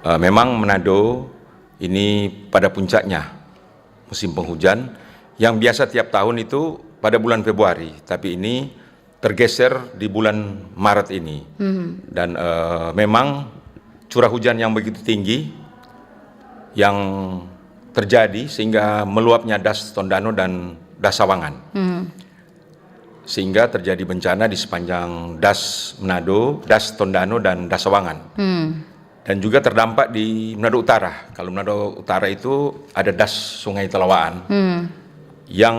Memang Manado ini pada puncaknya musim penghujan yang biasa tiap tahun itu pada bulan Februari, tapi ini tergeser di bulan Maret ini. Dan memang curah hujan yang begitu tinggi yang terjadi sehingga meluapnya Das Tondano dan Das Sawangan. Sehingga terjadi bencana di sepanjang Das Manado, Das Tondano dan Das Sawangan. Dan juga terdampak di Manado Utara. Kalau Manado Utara itu ada Das Sungai Telawaan. Yang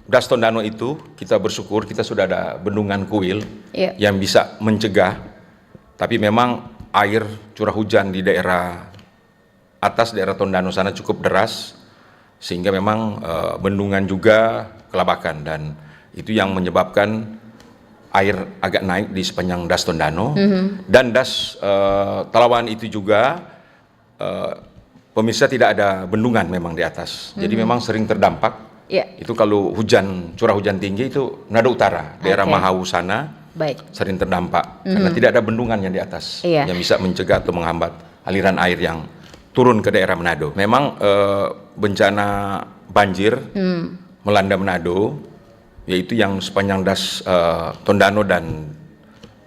Das Tondano itu kita bersyukur kita sudah ada bendungan kuil yang bisa mencegah. Tapi memang air curah hujan di daerah atas daerah Tondano sana cukup deras sehingga memang bendungan juga kelabakan, dan itu yang menyebabkan air agak naik di sepanjang Das Tondano. Dan Das Telawaan itu juga pemirsa tidak ada bendungan memang di atas, jadi memang sering terdampak. Itu kalau curah hujan tinggi itu Manado Utara, daerah Mahau sana sering terdampak karena tidak ada bendungan yang di atas yang bisa mencegah atau menghambat aliran air yang turun ke daerah Manado. Memang bencana banjir melanda Manado, yaitu yang sepanjang Das Tondano dan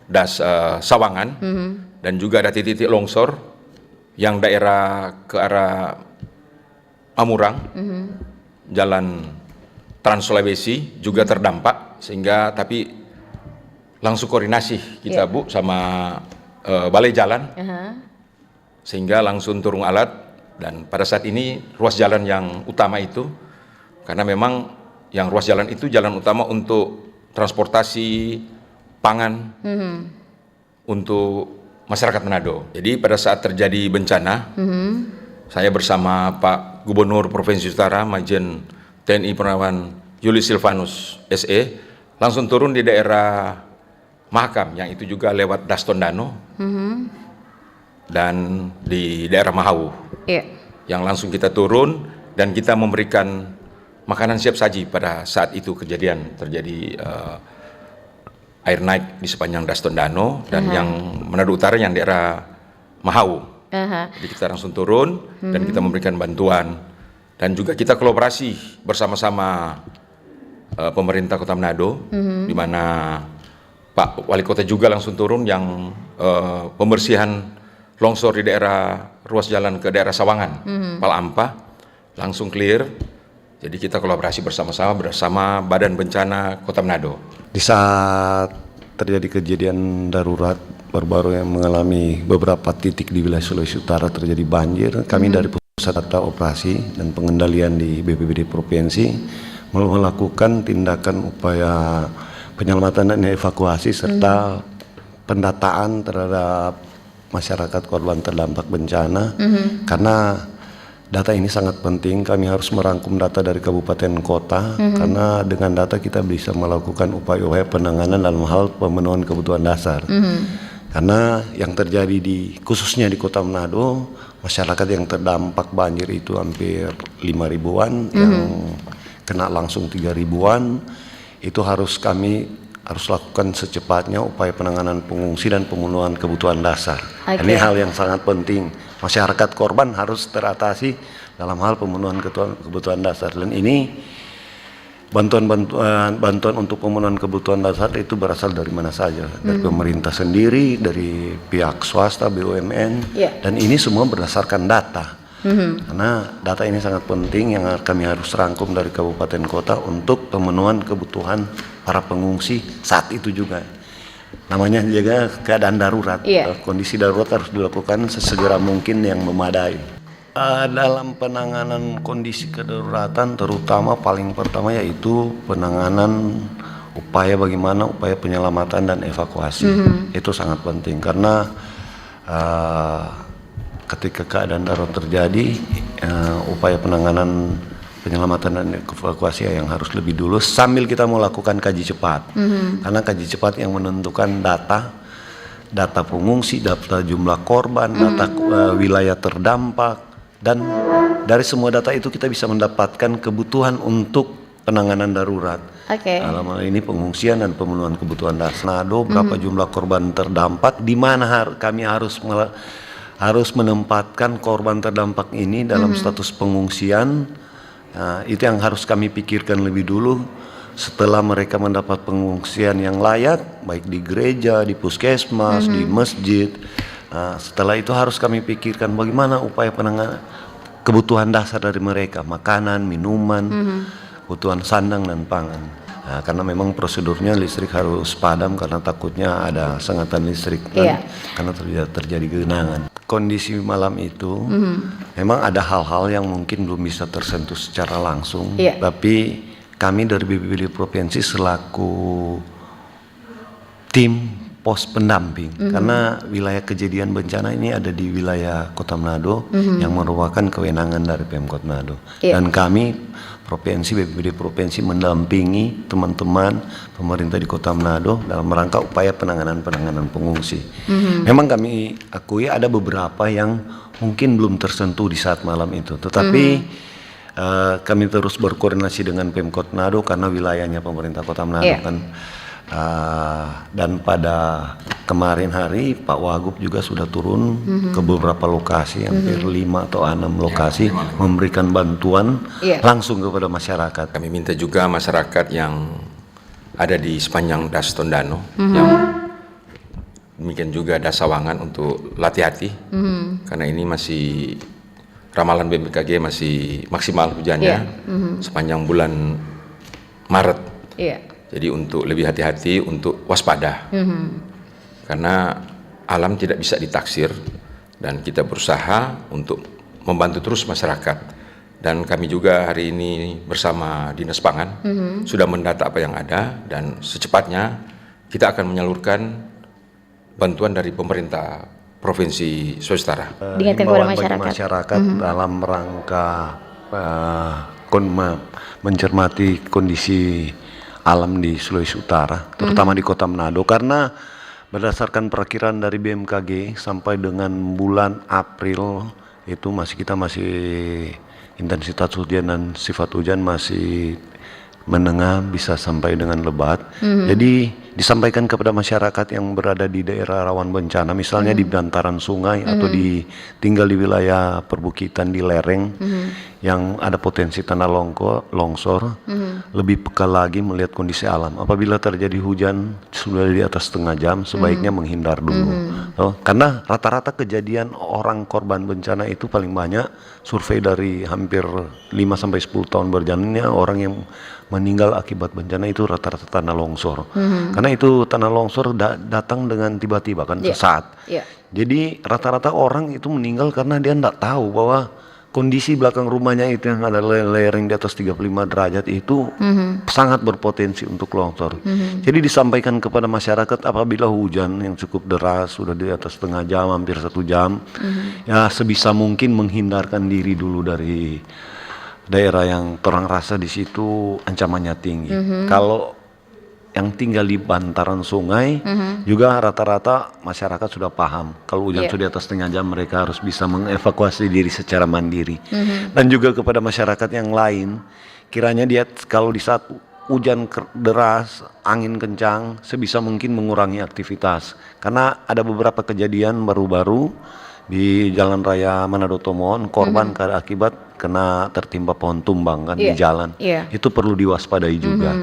Das Sawangan, dan juga ada titik-titik longsor yang daerah ke arah Amurang, jalan Trans Sulawesi juga terdampak, sehingga tapi langsung koordinasi kita Bu sama balai jalan, sehingga langsung turun alat. Dan pada saat ini ruas jalan yang utama itu, karena memang yang ruas jalan itu jalan utama untuk transportasi pangan untuk masyarakat Manado. Jadi pada saat terjadi bencana, saya bersama Pak Gubernur Provinsi Utara, Majen TNI Purnawan Yulius Silvanus SE, langsung turun di daerah Mahakam, yang itu juga lewat Das Tondano, dan di daerah Mahau, yang langsung kita turun dan kita memberikan makanan siap saji pada saat itu kejadian terjadi air naik di sepanjang Das Tondano dan yang Manado Utara yang daerah Mahau. Jadi kita langsung turun dan kita memberikan bantuan, dan juga kita kolaborasi bersama-sama pemerintah Kota Manado, di mana Pak Wali Kota juga langsung turun yang pembersihan longsor di daerah ruas jalan ke daerah Sawangan, Palampa, langsung clear. Jadi kita kolaborasi bersama Badan Bencana Kota Manado. Di saat terjadi kejadian darurat baru-baru yang mengalami beberapa titik di wilayah Sulawesi Utara terjadi banjir, kami dari Pusat Data Operasi dan Pengendalian di BPBD Provinsi melakukan tindakan upaya penyelamatan dan evakuasi serta pendataan terhadap masyarakat korban terdampak bencana. Karena data ini sangat penting, kami harus merangkum data dari kabupaten kota, karena dengan data kita bisa melakukan upaya-upaya penanganan dalam hal pemenuhan kebutuhan dasar. Karena yang terjadi khususnya di Kota Manado, masyarakat yang terdampak banjir itu hampir 5.000-an, yang kena langsung 3.000-an, itu kami harus lakukan secepatnya upaya penanganan pengungsi dan pemenuhan kebutuhan dasar. Ini hal yang sangat penting. Masyarakat korban harus teratasi dalam hal pemenuhan kebutuhan dasar, dan ini bantuan untuk pemenuhan kebutuhan dasar itu berasal dari mana saja, dari pemerintah sendiri, dari pihak swasta, BUMN, dan ini semua berdasarkan data. Karena data ini sangat penting yang kami harus rangkum dari kabupaten kota untuk pemenuhan kebutuhan para pengungsi saat itu juga. Namanya juga keadaan darurat, kondisi darurat harus dilakukan sesegera mungkin yang memadai. Dalam penanganan kondisi kedaruratan, terutama paling pertama yaitu penanganan upaya penyelamatan dan evakuasi. Itu sangat penting karena ketika keadaan darurat terjadi, upaya penanganan penyelamatan dan evakuasi yang harus lebih dulu sambil kita melakukan kaji cepat. Karena kaji cepat yang menentukan data pengungsi, data jumlah korban, data wilayah terdampak, dan dari semua data itu kita bisa mendapatkan kebutuhan untuk penanganan darurat. Dalam hal ini pengungsian dan pemenuhan kebutuhan dasar. Berapa jumlah korban terdampak, di mana kami harus harus menempatkan korban terdampak ini dalam status pengungsian. Nah, itu yang harus kami pikirkan lebih dulu. Setelah mereka mendapat pengungsian yang layak, baik di gereja, di puskesmas, di masjid, setelah itu harus kami pikirkan bagaimana upaya penanganan kebutuhan dasar dari mereka, makanan, minuman, kebutuhan sandang dan pangan. Nah, karena memang prosedurnya listrik harus padam karena takutnya ada sengatan listrik kan, karena terjadi genangan. Kondisi malam itu memang ada hal-hal yang mungkin belum bisa tersentuh secara langsung, tapi kami dari BPBD Provinsi selaku tim pos pendamping, karena wilayah kejadian bencana ini ada di wilayah Kota Manado yang merupakan kewenangan dari Pemkot Manado, dan kami Provinsi, BPBD Provinsi mendampingi teman-teman pemerintah di Kota Manado dalam rangka upaya penanganan pengungsi. Memang kami akui ada beberapa yang mungkin belum tersentuh di saat malam itu, tetapi kami terus berkoordinasi dengan Pemkot Manado karena wilayahnya pemerintah Kota Manado kan. Dan pada kemarin hari Pak Wagub juga sudah turun ke beberapa lokasi, hampir 5 atau 6 lokasi, memberikan bantuan langsung kepada masyarakat. Kami minta juga masyarakat yang ada di sepanjang Das Tondano, yang demikian juga Das Sawangan untuk hati-hati, karena ini masih ramalan BMKG masih maksimal hujannya sepanjang bulan Maret. Jadi untuk lebih hati-hati, untuk waspada, karena alam tidak bisa ditaksir dan kita berusaha untuk membantu terus masyarakat. Dan kami juga hari ini bersama Dinas Pangan sudah mendata apa yang ada, dan secepatnya kita akan menyalurkan bantuan dari pemerintah Provinsi Sulawesi Utara. Himbauan bagi masyarakat dalam rangka mencermati kondisi alam di Sulawesi Utara, terutama di Kota Manado, karena berdasarkan perakiraan dari BMKG sampai dengan bulan April itu kita masih intensitas hujan dan sifat hujan masih menengah, bisa sampai dengan lebat. Jadi disampaikan kepada masyarakat yang berada di daerah rawan bencana, misalnya di bantaran sungai atau tinggal di wilayah perbukitan di lereng yang ada potensi tanah longsor, lebih peka lagi melihat kondisi alam. Apabila terjadi hujan sudah di atas setengah jam, sebaiknya menghindar dulu. Karena rata-rata kejadian orang korban bencana itu paling banyak, survei dari hampir 5-10 tahun berjalannya, orang yang meninggal akibat bencana itu rata-rata tanah longsor. Karena itu tanah longsor datang dengan tiba-tiba kan, sesaat. Jadi rata-rata orang itu meninggal karena dia tidak tahu bahwa kondisi belakang rumahnya itu yang ada lereng di atas 35 derajat itu sangat berpotensi untuk longsor. Jadi disampaikan kepada masyarakat apabila hujan yang cukup deras sudah di atas setengah jam, hampir 1 jam, ya sebisa mungkin menghindarkan diri dulu dari daerah yang terang rasa di situ ancamannya tinggi. Kalau yang tinggal di bantaran sungai juga rata-rata masyarakat sudah paham kalau hujan sudah di atas setengah jam mereka harus bisa mengevakuasi diri secara mandiri. Dan juga kepada masyarakat yang lain, kiranya dia kalau di saat hujan deras, angin kencang, sebisa mungkin mengurangi aktivitas, karena ada beberapa kejadian baru-baru di Jalan Raya Manado Tomohon, korban akibat kena tertimpa pohon tumbang kan di jalan. Itu perlu diwaspadai juga.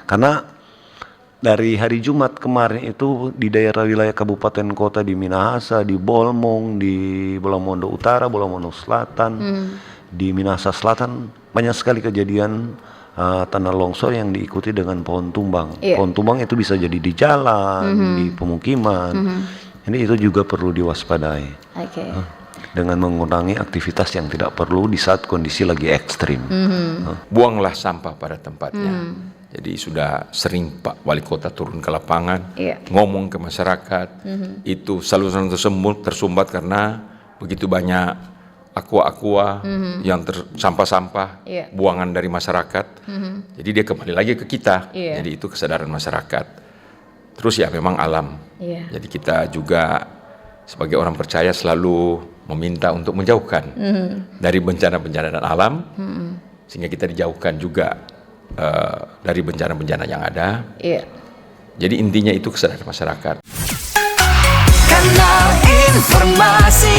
Karena dari hari Jumat kemarin itu di daerah wilayah kabupaten kota di Minahasa, di Bolmong, di Bolamondo Utara, Bolamondo Selatan, di Minahasa Selatan, banyak sekali kejadian tanah longsor yang diikuti dengan pohon tumbang. Pohon tumbang itu bisa jadi di jalan, di pemukiman. Jadi itu juga perlu diwaspadai. Dengan mengurangi aktivitas yang tidak perlu di saat kondisi lagi ekstrim. Buanglah sampah pada tempatnya. Jadi sudah sering Pak Wali Kota turun ke lapangan, ngomong ke masyarakat, itu saluran tersumbat karena begitu banyak aqua-aqua yang sampah-sampah buangan dari masyarakat. Jadi dia kembali lagi ke kita. Jadi itu kesadaran masyarakat. Terus ya memang alam. Jadi kita juga sebagai orang percaya selalu meminta untuk menjauhkan dari bencana-bencana dan alam, sehingga kita dijauhkan juga dari bencana-bencana yang ada. Jadi intinya itu kesadaran masyarakat. Informasi